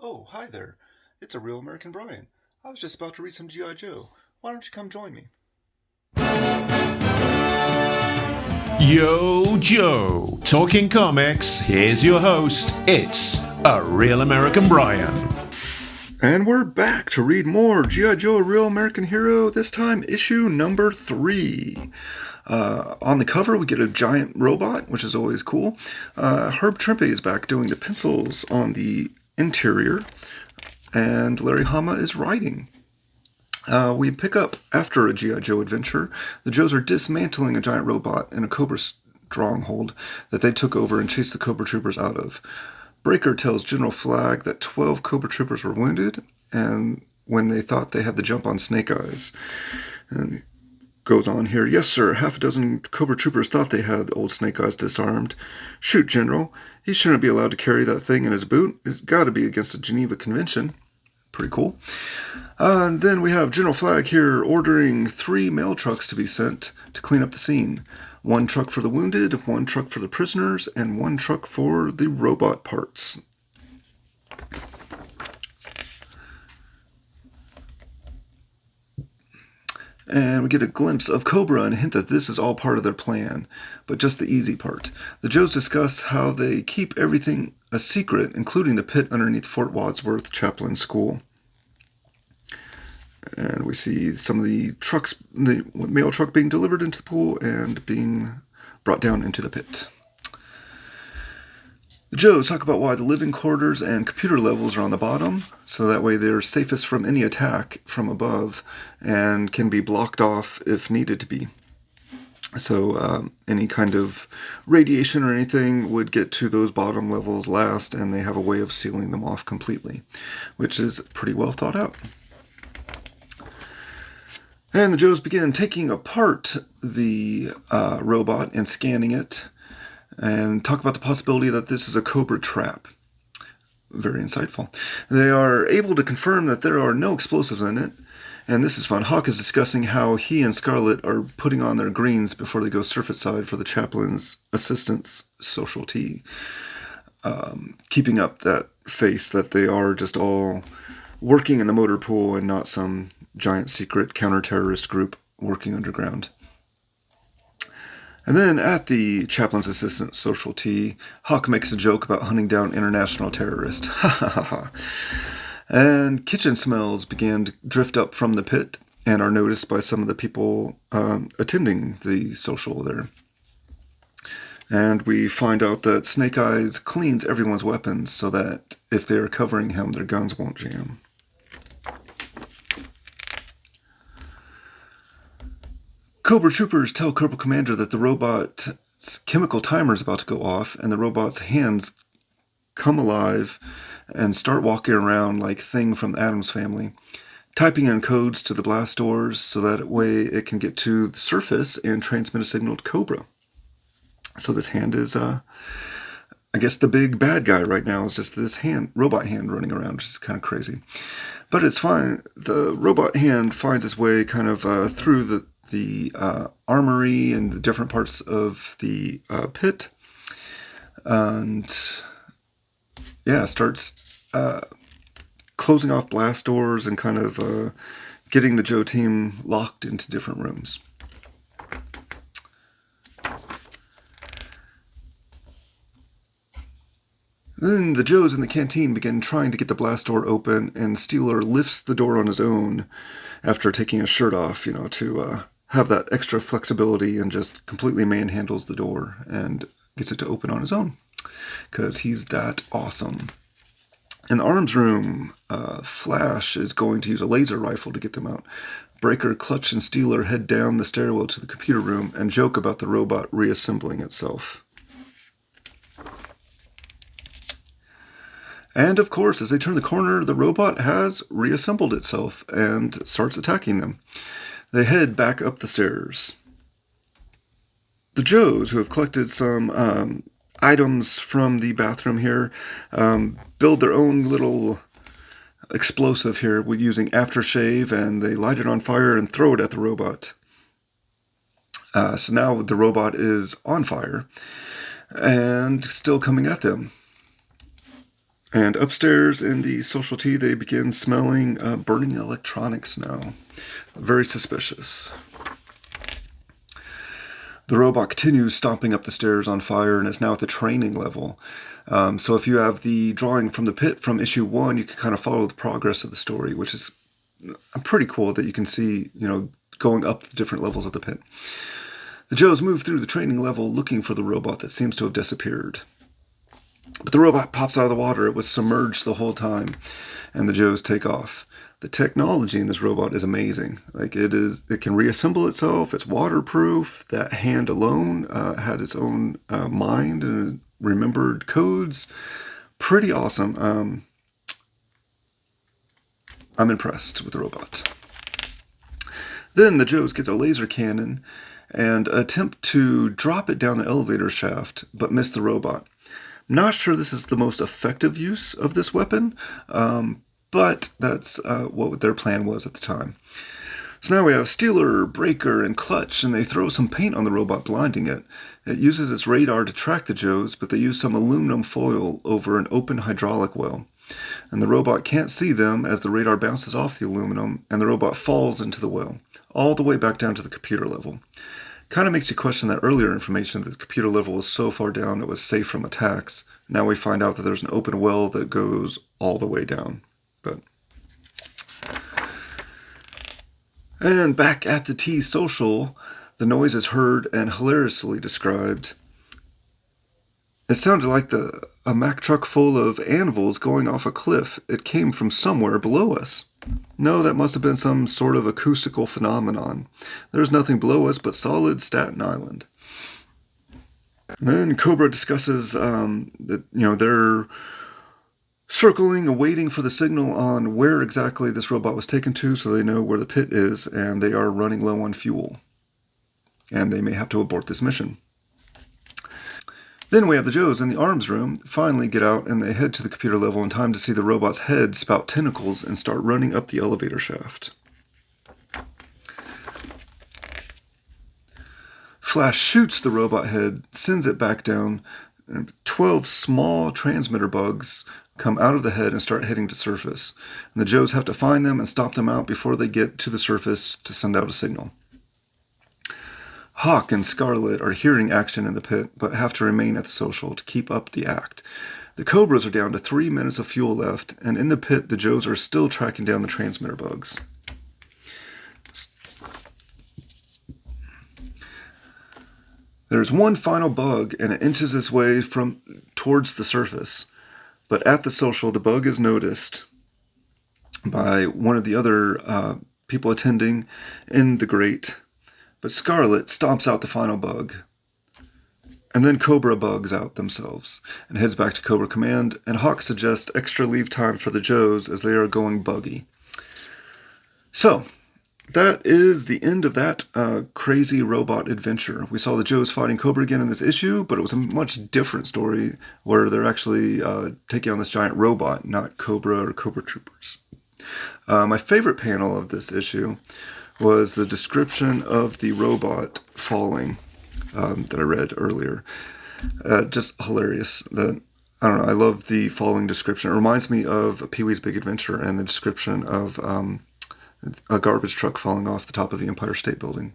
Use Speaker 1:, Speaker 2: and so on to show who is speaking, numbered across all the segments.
Speaker 1: Oh, hi there. It's a real American Brian. I was just about to read some G.I. Joe. Why don't you come join me?
Speaker 2: Yo, Joe. Talking comics, here's your host. It's a real American Brian.
Speaker 1: And we're back to read more G.I. Joe, a Real American Hero, this time issue number 3. On the cover, we get a giant robot, which is always cool. Herb Trimpe is back doing the pencils on the interior, and Larry Hama is writing. We pick up after a G.I. Joe adventure. The Joes are dismantling a giant robot in a Cobra stronghold that they took over and chased the Cobra Troopers out of. Breaker tells General Flagg that 12 Cobra Troopers were wounded, and when they thought they had the jump on Snake Eyes. And goes on here, yes, sir, half a dozen Cobra Troopers thought they had old Snake Eyes disarmed. Shoot, General. He shouldn't be allowed to carry that thing in his boot. It's got to be against the Geneva Convention. Pretty cool. And then we have General Flagg here ordering 3 mail trucks to be sent to clean up the scene. 1 truck for the wounded, 1 truck for the prisoners, and 1 truck for the robot parts. And we get a glimpse of Cobra and a hint that this is all part of their plan, but just the easy part. The Joes discuss how they keep everything a secret, including the pit underneath Fort Wadsworth Chaplain School. And we see some of the trucks, the mail truck being delivered into the pool and being brought down into the pit. The Joes talk about why the living quarters and computer levels are on the bottom, so that way they're safest from any attack from above and can be blocked off if needed to be. So any kind of radiation or anything would get to those bottom levels last, and they have a way of sealing them off completely, which is pretty well thought out. And the Joes begin taking apart the robot and scanning it, and talk about the possibility that this is a Cobra trap. Very insightful. They are able to confirm that there are no explosives in it, and this is fun. Hawk is discussing how he and Scarlet are putting on their greens before they go surface side for the chaplain's assistant's social tea. Keeping up that face that they are just all working in the motor pool and not some giant secret counter-terrorist group working underground. And then at the chaplain's assistant social tea, Hawk makes a joke about hunting down international terrorists. Ha ha ha ha. And kitchen smells began to drift up from the pit and are noticed by some of the people attending the social there. And we find out that Snake Eyes cleans everyone's weapons so that if they are covering him, their guns won't jam. Cobra Troopers tell Cobra Commander that the robot's chemical timer is about to go off, and the robot's hands come alive and start walking around like Thing from the Addams Family, typing in codes to the blast doors so that way it can get to the surface and transmit a signal to Cobra. So this hand is, I guess the big bad guy right now is just this robot hand running around, which is kind of crazy. But it's fine. The robot hand finds its way kind of through the armory and the different parts of the pit, and starts closing off blast doors and kind of getting the Joe team locked into different rooms. Then the Joes in the canteen begin trying to get the blast door open, and Steeler lifts the door on his own after taking his shirt off, to have that extra flexibility, and just completely manhandles the door and gets it to open on his own because he's that awesome. In the arms room, Flash is going to use a laser rifle to get them out. Breaker, Clutch, and Steeler head down the stairwell to the computer room and joke about the robot reassembling itself. And of course, as they turn the corner, the robot has reassembled itself and starts attacking them. They head back up the stairs. The Joes, who have collected some items from the bathroom here, build their own little explosive here using aftershave, and they light it on fire and throw it at the robot. So now the robot is on fire and still coming at them. And upstairs in the social T, they begin smelling burning electronics now. Very suspicious. The robot continues stomping up the stairs on fire and is now at the training level. So if you have the drawing from the pit from issue 1, you can kind of follow the progress of the story, which is pretty cool that you can see, going up the different levels of the pit. The Joes move through the training level looking for the robot that seems to have disappeared. But the robot pops out of the water. It was submerged the whole time, and the Joes take off. The technology in this robot is amazing. It can reassemble itself. It's waterproof. That hand alone had its own mind and remembered codes. Pretty awesome. I'm impressed with the robot. Then the Joes get their laser cannon and attempt to drop it down the elevator shaft, but miss the robot. Not sure this is the most effective use of this weapon, but that's what their plan was at the time. So now we have Steeler, Breaker, and Clutch, and they throw some paint on the robot, blinding it. It uses its radar to track the Joes, but they use some aluminum foil over an open hydraulic well. And the robot can't see them as the radar bounces off the aluminum, and the robot falls into the well, all the way back down to the computer level. Kind of makes you question that earlier information that the computer level was so far down it was safe from attacks. Now we find out that there's an open well that goes all the way down. And back at the T social, the noise is heard and hilariously described. It sounded like a Mack truck full of anvils going off a cliff. It came from somewhere below us. No, that must have been some sort of acoustical phenomenon. There's nothing below us but solid Staten Island. And then Cobra discusses that they're circling and waiting for the signal on where exactly this robot was taken to, so they know where the pit is, and they are running low on fuel. And they may have to abort this mission. Then we have the Joes in the arms room, finally get out, and they head to the computer level in time to see the robot's head spout tentacles and start running up the elevator shaft. Flash shoots the robot head, sends it back down, and 12 small transmitter bugs come out of the head and start heading to surface. And the Joes have to find them and stop them out before they get to the surface to send out a signal. Hawk and Scarlet are hearing action in the pit, but have to remain at the social to keep up the act. The Cobras are down to 3 minutes of fuel left, and in the pit, the Joes are still tracking down the transmitter bugs. There's one final bug, and it inches its way towards the surface. But at the social, the bug is noticed by one of the other people attending in the grate. But Scarlet stomps out the final bug. And then Cobra bugs out themselves and heads back to Cobra Command, and Hawk suggests extra leave time for the Joes as they are going buggy. So, that is the end of that crazy robot adventure. We saw the Joes fighting Cobra again in this issue, but it was a much different story where they're actually taking on this giant robot, not Cobra or Cobra Troopers. My favorite panel of this issue was the description of the robot falling that I read earlier. Just hilarious. I don't know, I love the falling description. It reminds me of Pee-wee's Big Adventure and the description of a garbage truck falling off the top of the Empire State Building.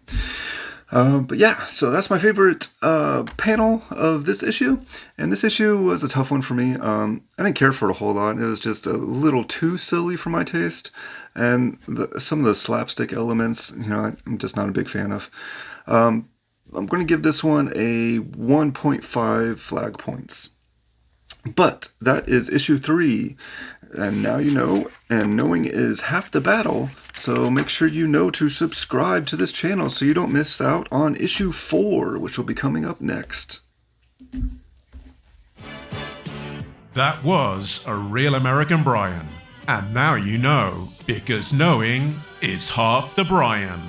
Speaker 1: But yeah, so that's my favorite panel of this issue. And this issue was a tough one for me. I didn't care for it a whole lot. It was just a little too silly for my taste. And some of the slapstick elements, I'm just not a big fan of. I'm going to give this one a 1.5 flag points. But that is issue 3. And now you know, and knowing is half the battle, so make sure you know to subscribe to this channel so you don't miss out on issue 4, which will be coming up next.
Speaker 2: That was a real American Brian. And now you know, because knowing is half the Brian.